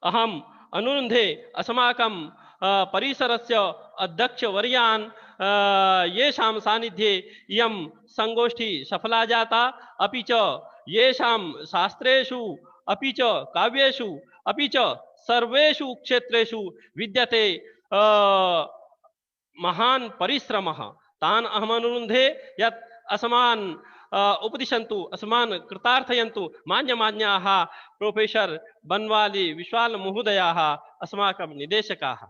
अहम अनुरुन्धे अस्माकं परिसरस्य अध्यक्षवर्यान् येषां सान्निध्ये इयं संगोष्ठी सफला जाता, अपि च येषां शास्त्रेषु अपि च काव्येषु अपि च सर्वेषु क्षेत्रेषु विद्यते महान् परिश्रमः, तान् अहमनुरुन्धे यत् अस्मान् उपदिशन्तु, अस्मान् कृतार्थयन्तु मान्यमान्याः प्रोफेसर् बनवाली विश्वाल महोदयाः अस्माकं निदेशकाः।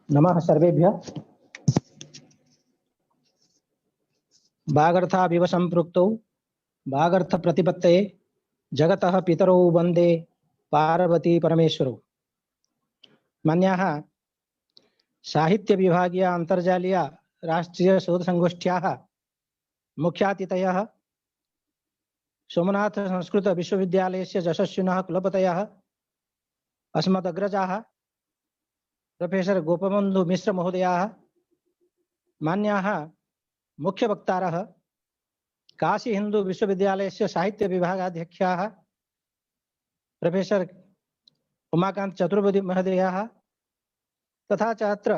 नमः सर्वेभ्यः। वागर्थाविव संपृक्तौ वागर्थ प्रतिपत्तये जगतः पितरौ वन्दे पार्वती परमेश्वरौ। मान्याः साहित्य विभागीय अंतर्जालीय राष्ट्रीय शोध संगोष्ठ्याः मुख्यातिथयः सोमनाथ संस्कृत विश्वविद्यालयस्य यशस्विनः कुलपतयः अस्मदग्रजाः प्रोफेसर गोपबंधु मिश्र महोदयाः, मान्याः मुख्य वक्तारः काशी हिंदू विश्वविद्यालयस्य साहित्य विभागाध्यक्षाः प्रोफेसर उमाकांत चतुर्वेदी महोदयाः तथा च अत्र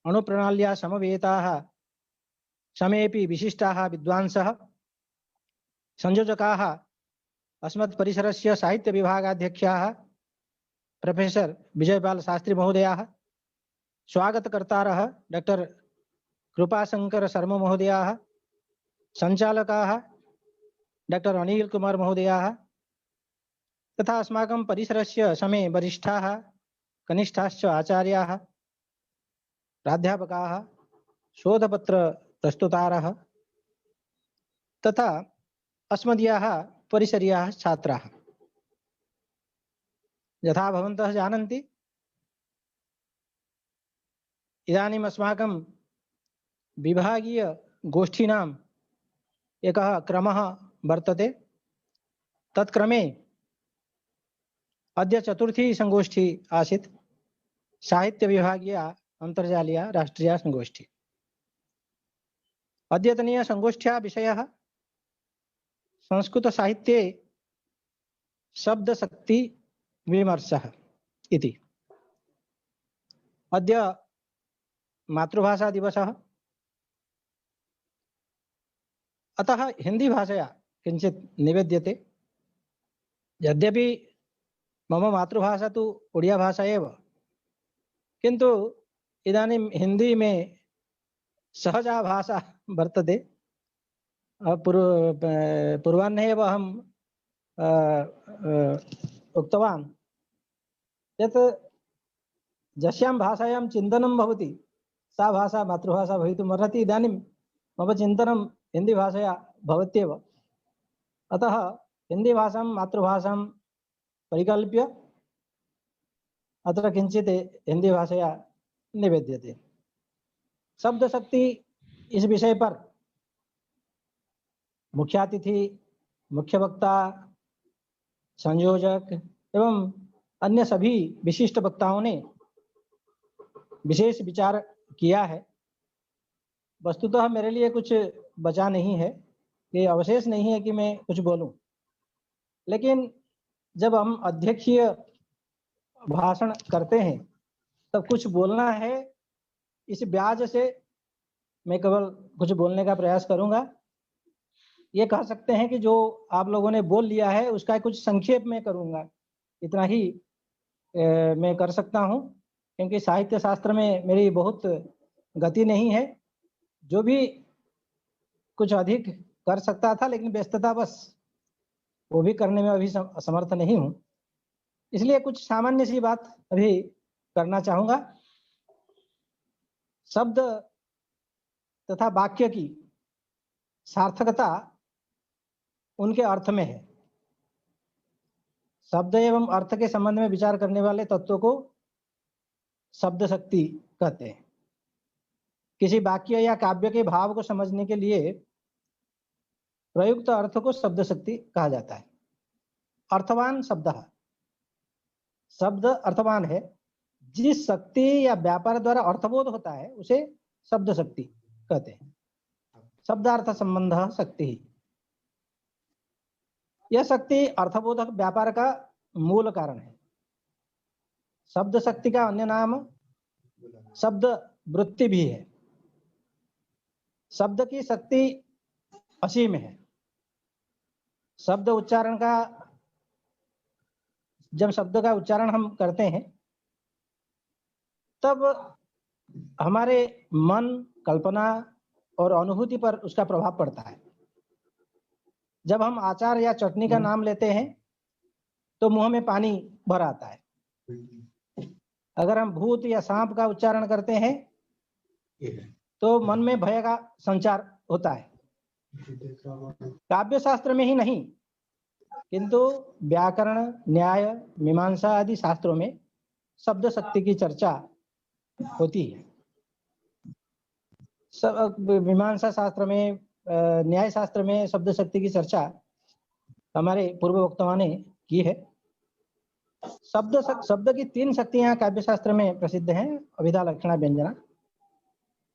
अणुप्रणाल्या समवेताः समेपि विशिष्टाः विद्वांसः संयोजकाः अस्मत्परिसरस्य साहित्य विभागाध्यक्षाः प्रोफेसर विजयपाल शास्त्री महोदयाः, स्वागतकर्तारः डॉक्टर कृपाशंकर शर्मा महोदयाः, संचालकाः डॉक्टर अनिल कुमार महोदयाः तथा अस्माकं परिसरस्य समे वरिष्ठाः कनिष्ठाश्च आचार्याः, प्राध्यापकाः, शोधपत्र प्रस्तुतारः तथा अस्मदीयाः परिसरीयाः छात्राः। यथा भवन्तः जानन्ति, इदानीम् अस्माकं विभागीय गोष्ठीनाम् एकः क्रमः वर्तते। तत्क्रमे अद्य चतुर्थी संगोष्ठी आसीत्, साहित्य विभागीय अंतर्जालीय राष्ट्रीय संगोष्ठी। अद्यतनीय संगोष्ठ्याः विषयः संस्कृत साहित्ये शब्द शक्ति विमर्शः इति। अद्य मातृभाषा दिवसः, अतः हिंदी भाषया किंचित निवेद्यते। यद्यपि मम मातृभाषा तो ओडिया भाषा एव, किंतु इदानीं हिंदी में सहजा भाषा वर्तते। पूर्वाह्ने एव अहं उक्तवान् यत् यस्यां भाषायां चिन्तनं भवति सा भाषा मातृभाषा भवितुम् अर्हति। इदानीं मम चिन्तनं हिंदी भाषया भवत्येव, अतः हिंदी भाषां मातृभाषां परिकल्प्य अत्र किंचित हिंदी भाषया निवेद्यते। शब्द शक्ति इस विषय पर मुख्यातिथि, मुख्य वक्ता, संयोजक एवं अन्य सभी विशिष्ट वक्ताओं ने विशेष विचार किया है। वस्तुतः मेरे लिए कुछ बचा नहीं है, ये अवशेष नहीं है कि मैं कुछ बोलूं, लेकिन जब हम अध्यक्षीय भाषण करते हैं तब कुछ बोलना है। इस ब्याज से मैं केवल कुछ बोलने का प्रयास करूंगा। ये कह सकते हैं कि जो आप लोगों ने बोल लिया है उसका कुछ संक्षेप में करूंगा, इतना ही मैं कर सकता हूं, क्योंकि साहित्य शास्त्र में मेरी बहुत गति नहीं है। जो भी कुछ अधिक कर सकता था, लेकिन व्यस्तता बस वो भी करने में अभी समर्थ नहीं हूं, इसलिए कुछ सामान्य सी बात अभी करना चाहूंगा। शब्द तथा वाक्य की सार्थकता उनके अर्थ में है। शब्द एवं अर्थ के संबंध में विचार करने वाले तत्व को शब्द शक्ति कहते हैं। किसी वाक्य या काव्य के भाव को समझने के लिए प्रयुक्त अर्थ को शब्द शक्ति कहा जाता है। अर्थवान शब्द, शब्द अर्थवान है। जिस शक्ति या व्यापार द्वारा अर्थबोध होता है उसे शब्द शक्ति कहते हैं। शब्दार्थ संबंध शक्ति, यह शक्ति अर्थबोधक व्यापार का मूल कारण है। शब्द शक्ति का अन्य नाम शब्द वृत्ति भी है। शब्द की शक्ति असीम है। शब्द उच्चारण का, जब शब्द का उच्चारण हम करते हैं तब हमारे मन, कल्पना और अनुभूति पर उसका प्रभाव पड़ता है। जब हम अचार या चटनी का नाम लेते हैं तो मुंह में पानी भर आता है। अगर हम भूत या सांप का उच्चारण करते हैं तो मन में भय का संचार होता है। काव्य शास्त्र में ही नहीं किंतु व्याकरण, न्याय, मीमांसा आदि शास्त्रों में शब्द शक्ति की चर्चा होती है। मीमांसा शास्त्र में, न्याय शास्त्र में शब्द शक्ति की चर्चा हमारे पूर्व वक्ताओं ने की है। शब्द की 3 शक्तियां काव्य शास्त्र में प्रसिद्ध हैं, अभिधा, लक्षणा, व्यंजना।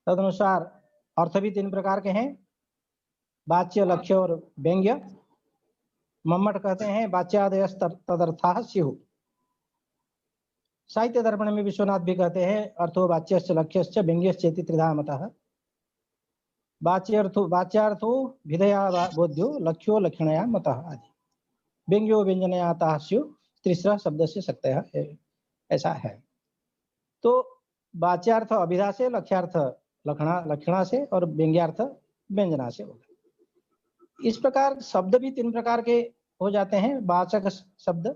तदनुसार अर्थ भी 3 प्रकार के हैं, वाच्य, लक्ष्य और व्यंग्य। मम्मट कहते हैं वाच्यादयस् तदर्थाः स्युः। साहित्य दर्पण में विश्वनाथ भी कहते हैं अर्थो वाच्यश्च लक्ष्यश्च व्यंग्यश्चेति त्रिधा मतः। वाच्यार्थो विधया बोध्यो, लक्ष्यो लक्षणया मतः आदि। व्यंग्यो व्यंजनया ताः स्युः, तीसरा शब्द से शक्तयः, ऐसा है। तो वाच्यार्थ अभिधा से, लक्ष्यार्थ लक्षणा से और व्यंग्यार्थ व्यंजना से होगा। इस प्रकार शब्द भी 3 प्रकार के हो जाते हैं, वाचक शब्द,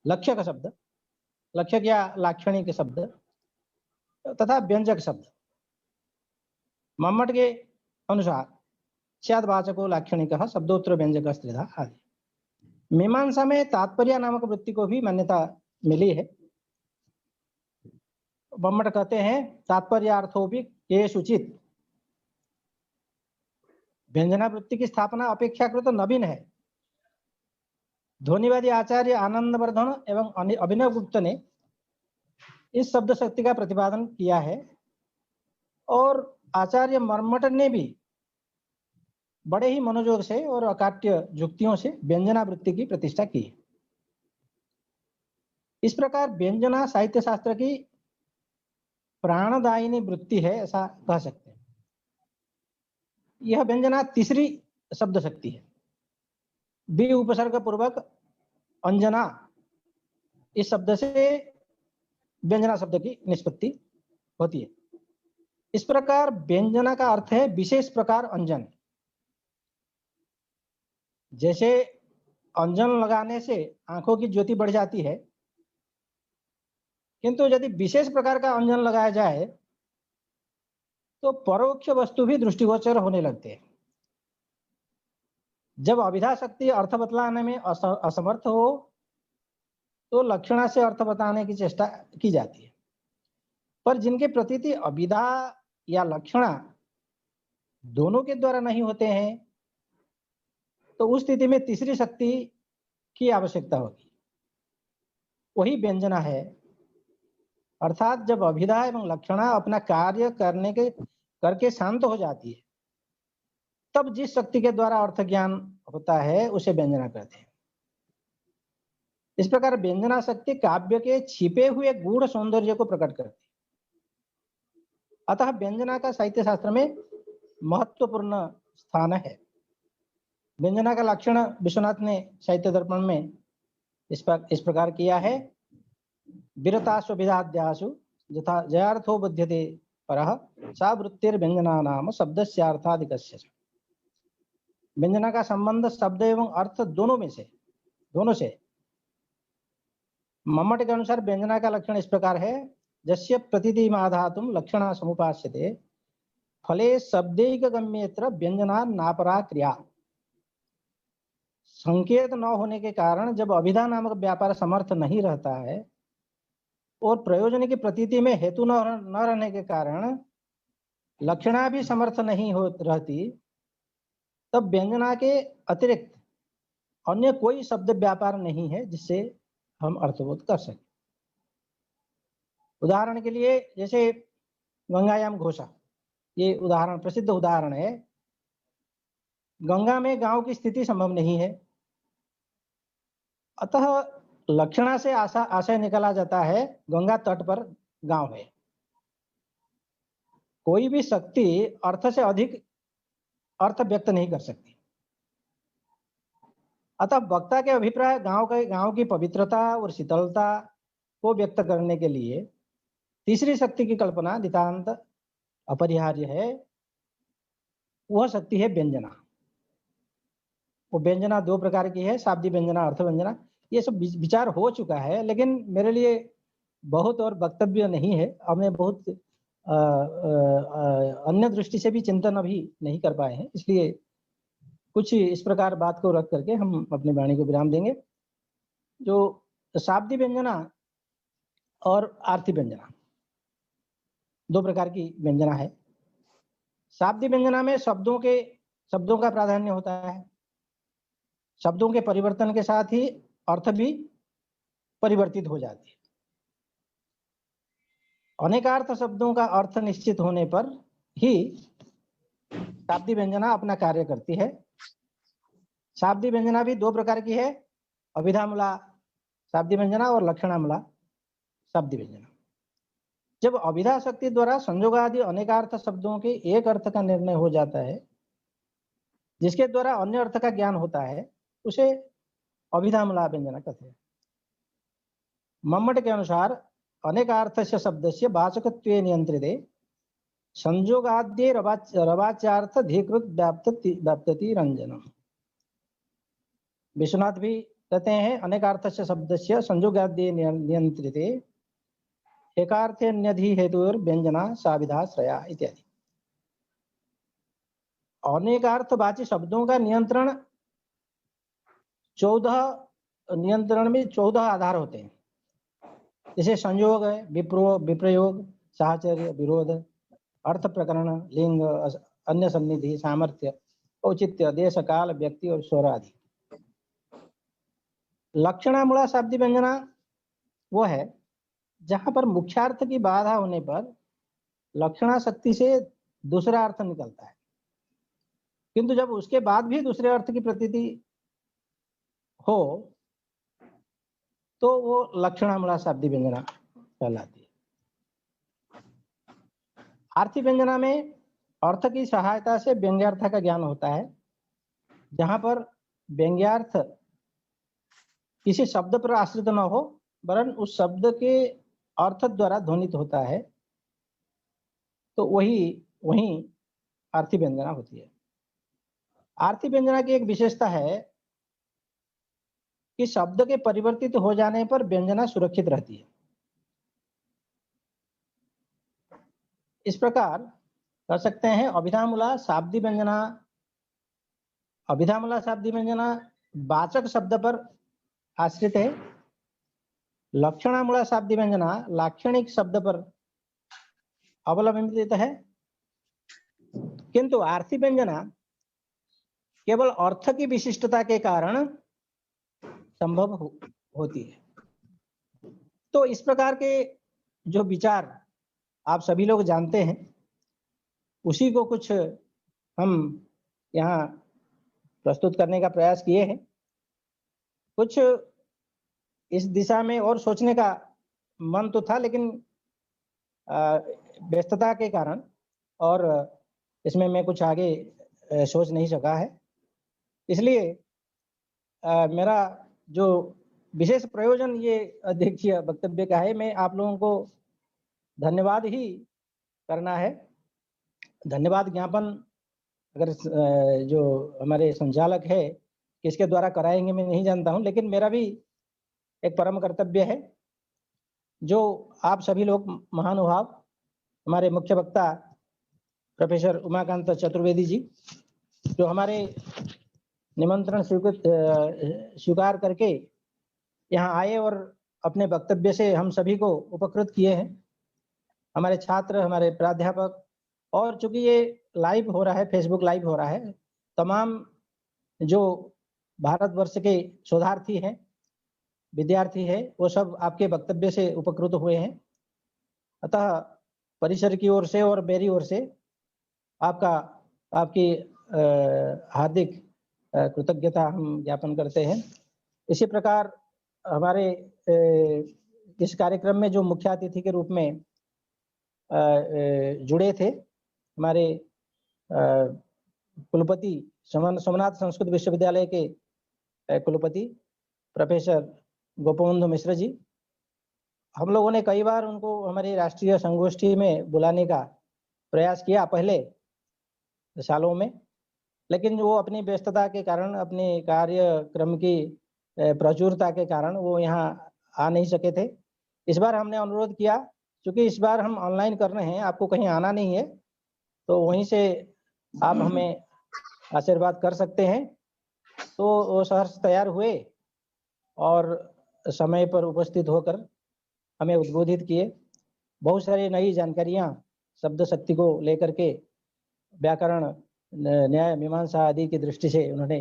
लक्ष्यक शब्द, लक्ष्यक या लाक्षणिक शब्द तथा व्यंजक शब्द। मम्मट के अनुसार स्याद्वाचको लाक्षणिकः शब्दोत्तर व्यंजक त्रिधा आदि। मीमांसा में तात्पर्य नामक वृत्ति को भी मान्यता मिली है। मम्मट कहते हैं तात्पर्यार्थोपि केषुचित्। व्यंजना वृत्ति की स्थापना अपेक्षाकृत नवीन है। ध्वनिवादी आचार्य आनंदवर्धन एवं अभिनव गुप्त ने इस शब्द शक्ति का प्रतिपादन किया है और आचार्य मम्मट ने भी बड़े ही मनोयोग से और अकाट्य युक्तियों से व्यंजना वृत्ति की प्रतिष्ठा की है। इस प्रकार व्यंजना साहित्य शास्त्र की प्राणदायिनी वृत्ति है, ऐसा कह सकते हैं। यह व्यंजना तीसरी शब्द शक्ति है। बी उपसर्ग पूर्वक अंजना, इस शब्द से व्यंजना शब्द की निष्पत्ति होती है। इस प्रकार व्यंजना का अर्थ है विशेष प्रकार अंजन। जैसे अंजन लगाने से आंखों की ज्योति बढ़ जाती है, किंतु यदि विशेष प्रकार का अंजन लगाया जाए तो परोक्ष वस्तु भी दृष्टिगोचर होने लगते हैं। जब अभिधा शक्ति अर्थ बतलाने में असमर्थ हो तो लक्षणा से अर्थ बताने की चेष्टा की जाती है, पर जिनके प्रतीति अभिधा या लक्षणा दोनों के द्वारा नहीं होते हैं तो उस स्थिति में तीसरी शक्ति की आवश्यकता होगी, वही व्यंजना है। अर्थात जब अभिधा एवं लक्षणा अपना कार्य करके शांत हो जाती है तब जिस शक्ति के द्वारा अर्थ ज्ञान होता है उसे व्यंजना कहते हैं। इस प्रकार व्यंजना शक्ति काव्य के छिपे हुए गूढ़ सौंदर्य को प्रकट करती है। अतः व्यंजना का साहित्य शास्त्र में महत्वपूर्ण स्थान है। व्यंजना का लक्षण विश्वनाथ ने साहित्य दर्पण में इस प्रकार किया है। विरतासु विधाद्यासु यथा जयार्थो बुध्यते परः सा वृत्तिर्व्यंजना नाम शब्दस्यार्थादिकस्य। व्यंजना का संबंध शब्द एवं अर्थ दोनों से। मम्मट के अनुसार व्यंजना का लक्षण इस प्रकार है। यस्य प्रतीतिमाधातुं लक्षणा समुपास्यते फले शब्दैक गम्येत्र व्यंजना नापरा क्रिया। संकेत न होने के कारण जब अभिधा नामक व्यापार समर्थ नहीं रहता है और प्रयोजन की प्रतीति में हेतु न रहने के कारण लक्षणा भी समर्थ नहीं हो रहती, तब व्यंजना के अतिरिक्त अन्य कोई शब्द व्यापार नहीं है जिससे हम अर्थबोध कर सकें। उदाहरण के लिए जैसे गंगायाम घोषा, ये उदाहरण प्रसिद्ध उदाहरण है। गंगा में गांव की स्थिति संभव नहीं है, अतः लक्षणा से आशय निकाला जाता है गंगा तट पर गांव है। कोई भी शक्ति अर्थ से अधिक अर्थ व्यक्त नहीं कर सकती, अतः वक्ता के अभिप्राय गांव की पवित्रता और शीतलता को व्यक्त करने के लिए तीसरी शक्ति की कल्पना नितांत अपरिहार्य है। वह शक्ति है व्यंजना। वो व्यंजना दो प्रकार की है, शाब्दिक व्यंजना, अर्थ व्यंजना। ये सब विचार हो चुका है, लेकिन मेरे लिए बहुत और वक्तव्य नहीं है। हमने बहुत अन्य दृष्टि से भी चिंतन अभी नहीं कर पाए हैं, इसलिए कुछ इस प्रकार बात को रख करके हम अपनी वाणी को विराम देंगे। जो शाब्दिक व्यंजना और आर्थिक व्यंजना, दो प्रकार की व्यंजना है। शाब्दिक व्यंजना में शब्दों का प्राधान्य होता है। शब्दों के परिवर्तन के साथ ही अर्थ भी परिवर्तित हो जाती है। अनेकार्थ शब्दों का अर्थ निश्चित होने पर ही शाब्दिक व्यंजना अपना कार्य करती है। शाब्दिक व्यंजना भी दो प्रकार की है, अभिधामूला शाब्दिक व्यंजना और लक्षणामूला शाब्दिक व्यंजना। जब अभिधा शक्ति द्वारा संयोग आदि अनेकार्थ शब्दों के एक अर्थ का निर्णय हो जाता है, जिसके द्वारा अन्य अर्थ का ज्ञान होता है, उसे अभिधामूला व्यंजना कहते हैं। मम्मट के अनुसार अनेकार्थस्य शब्दस्य वाचकत्वे नियंत्रिते संयोगाद्ये रवाच्यार्थ धीकृत व्याप्तति रंजनम। विश्वनाथ भी कहते हैं अनेकार्थस्य शब्दस्य संयोगाद्ये नियंत्रिते एकार्थ्यन्यधि हेतुर व्यंजना साविधाश्रया इत्यादि। अनेकार्थवाची शब्दों का नियंत्रण 14 में 14 आधार होते हैं। जैसे संयोग है, विप्रयोग, साहचर्य, विरोध, अर्थ प्रकरण, लिंग, अन्य सन्निधि, सामर्थ्य, औचित्य, देश काल, व्यक्ति और स्वर आदि। लक्षणामूला शाब्दिक व्यंजना वो है जहां पर मुख्यार्थ की बाधा होने पर लक्षणा शक्ति से दूसरा अर्थ निकलता है, किंतु जब उसके बाद भी दूसरे अर्थ की प्रतीति हो तो वो लक्षणामूला शाब्दिक व्यंजना कहलाती है। आर्थिक व्यंजना में अर्थ की सहायता से व्यंग्यार्थ का ज्ञान होता है। जहां पर व्यंग्यार्थ किसी शब्द पर आश्रित न हो वरन उस शब्द के अर्थ द्वारा ध्वनित होता है, तो वही आर्थिक व्यंजना होती है। आर्थिक व्यंजना की एक विशेषता है कि शब्द के परिवर्तित हो जाने पर व्यंजना सुरक्षित रहती है। इस प्रकार कर सकते हैं अभिधामूला शाब्दिक व्यंजना। अभिधामूला शाब्दिक व्यंजना वाचक शब्द पर आश्रित है। लक्षणामूला शाब्दिक व्यंजना लाक्षणिक शब्द पर अवलंबित है, किंतु आर्थिक व्यंजना केवल अर्थ की विशिष्टता के कारण संभव होती है। तो इस प्रकार के जो विचार आप सभी लोग जानते हैं, उसी को कुछ हम यहाँ प्रस्तुत करने का प्रयास किए हैं। कुछ इस दिशा में और सोचने का मन तो था, लेकिन व्यस्तता के कारण और इसमें मैं कुछ आगे सोच नहीं सका है। इसलिए मेरा जो विशेष प्रयोजन ये अध्यक्षीय वक्तव्य का है, मैं आप लोगों को धन्यवाद ही करना है। धन्यवाद ज्ञापन अगर जो हमारे संचालक है किसके द्वारा कराएंगे मैं नहीं जानता हूं, लेकिन मेरा भी एक परम कर्तव्य है। जो आप सभी लोग महानुभाव, हमारे मुख्य वक्ता प्रोफेसर उमाकांत चतुर्वेदी जी, जो हमारे निमंत्रण स्वीकार करके यहाँ आए और अपने वक्तव्य से हम सभी को उपकृत किए हैं। हमारे छात्र, हमारे प्राध्यापक, और चूंकि ये लाइव हो रहा है, फेसबुक लाइव हो रहा है, तमाम जो भारतवर्ष के शोधार्थी हैं, विद्यार्थी हैं, वो सब आपके वक्तव्य से उपकृत हुए हैं। अतः परिसर की ओर से और मेरी ओर से आपका आपकी हार्दिक कृतज्ञता हम ज्ञापन करते हैं। इसी प्रकार हमारे इस कार्यक्रम में जो मुख्य अतिथि के रूप में जुड़े थे, हमारे कुलपति सोमनाथ संस्कृत विश्वविद्यालय के कुलपति प्रोफेसर गोपबंधु मिश्र जी। हम लोगों ने कई बार उनको हमारी राष्ट्रीय संगोष्ठी में बुलाने का प्रयास किया पहले सालों में, लेकिन वो अपनी व्यस्तता के कारण, अपने कार्यक्रम की प्रचुरता के कारण वो यहाँ आ नहीं सके थे। इस बार हमने अनुरोध किया, क्योंकि इस बार हम ऑनलाइन कर रहे हैं, आपको कहीं आना नहीं है, तो वहीं से आप हमें आशीर्वाद कर सकते हैं। तो वो सहर्ष तैयार हुए और समय पर उपस्थित होकर हमें उद्बोधित किए। बहुत सारी नई जानकारियां शब्द शक्ति को लेकर के, व्याकरण, न्याय, मीमांसा आदि की दृष्टि से उन्होंने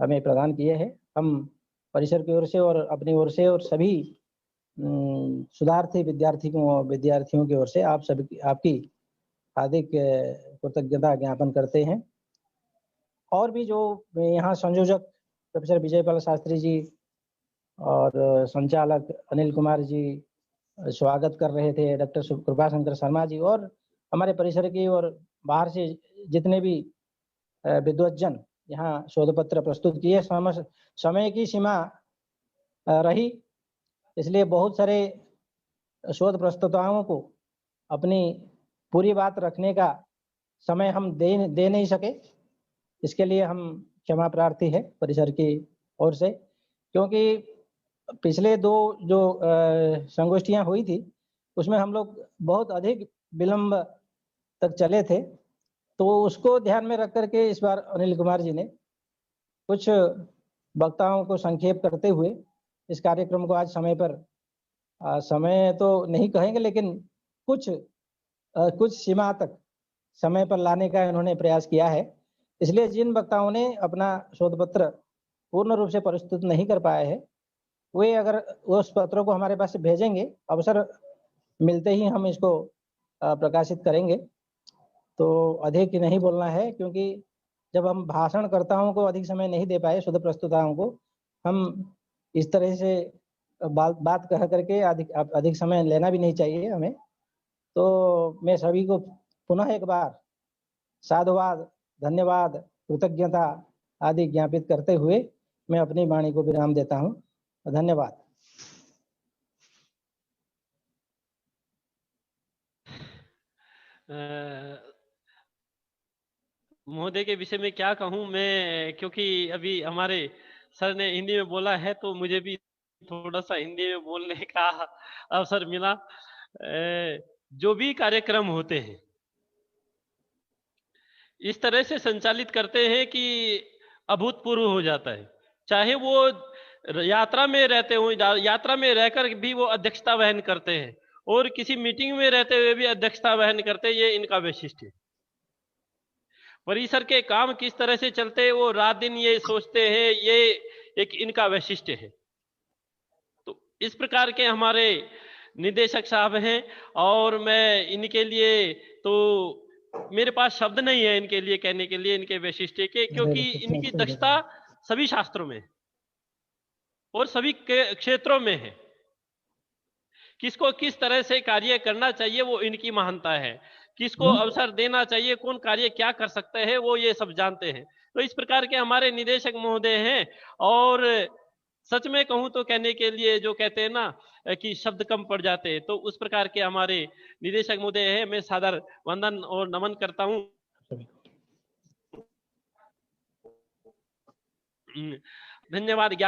हमें प्रदान किए हैं। हम परिसर की ओर से और अपनी ओर से और सभी सुधार्थी विद्यार्थियों की ओर से आप सभी आपकी हार्दिक कृतज्ञता ज्ञापन करते हैं। और भी जो यहाँ संयोजक प्रोफेसर विजयपाल शास्त्री जी और संचालक अनिल कुमार जी स्वागत कर रहे थे, डॉक्टर कृपा शंकर शर्मा जी, और हमारे परिसर की और बाहर से जितने भी विद्वज्जन यहाँ शोध पत्र प्रस्तुत किए। समय की सीमा रही, इसलिए बहुत सारे शोध प्रस्तुताओं को अपनी पूरी बात रखने का समय हम दे नहीं सके। इसके लिए हम क्षमा प्रार्थी है परिसर की ओर से, क्योंकि पिछले 2 जो संगोष्ठियां हुई थी उसमें हम लोग बहुत अधिक विलंब तक चले थे, तो उसको ध्यान में रख करके इस बार अनिल कुमार जी ने कुछ वक्ताओं को संक्षेप करते हुए इस कार्यक्रम को आज समय पर, समय तो नहीं कहेंगे, लेकिन कुछ सीमा तक समय पर लाने का इन्होंने प्रयास किया है। इसलिए जिन वक्ताओं ने अपना शोध पत्र पूर्ण रूप से प्रस्तुत नहीं कर पाए हैं, वे अगर उस पत्रों को हमारे पास भेजेंगे, अवसर मिलते ही हम इसको प्रकाशित करेंगे। तो अधिक नहीं बोलना है, क्योंकि जब हम भाषणकर्ताओं को अधिक समय नहीं दे पाए, शोध प्रस्तुताओं को, हम इस तरह से बात कह करके अधिक समय लेना भी नहीं चाहिए हमें। तो मैं सभी को पुनः एक बार साधुवाद, धन्यवाद, कृतज्ञता आदि ज्ञापित करते हुए मैं अपनी वाणी को विराम देता हूँ। धन्यवाद। महोदय के विषय में क्या कहूँ मैं, क्योंकि अभी हमारे सर ने हिंदी में बोला है तो मुझे भी थोड़ा सा हिंदी में बोलने का अवसर मिला। जो भी कार्यक्रम होते हैं इस तरह से संचालित करते हैं कि अभूतपूर्व हो जाता है। चाहे वो यात्रा में रहते हो, यात्रा में रहकर भी वो अध्यक्षता वहन करते हैं, और किसी मीटिंग में रहते हुए भी अध्यक्षता वहन करते हैं। ये इनका वैशिष्ट्य है। परिसर के काम किस तरह से चलते हैं वो रात दिन ये सोचते हैं, ये एक इनका वैशिष्ट्य है। तो इस प्रकार के हमारे निदेशक साहब हैं, और मैं इनके लिए तो मेरे पास शब्द नहीं है इनके लिए कहने के लिए, इनके वैशिष्ट्य के, क्योंकि इनकी दक्षता सभी शास्त्रों में और सभी क्षेत्रों में है। किसको किस तरह से कार्य करना चाहिए वो इनकी महानता है। किसको अवसर देना चाहिए, कौन कार्य क्या कर सकते हैं, वो ये सब जानते हैं। तो इस प्रकार के हमारे निदेशक महोदय हैं। और सच में कहूं तो कहने के लिए जो कहते हैं ना कि शब्द कम पड़ जाते हैं, तो उस प्रकार के हमारे निदेशक महोदय हैं। मैं सादर वंदन और नमन करता हूं। धन्यवाद।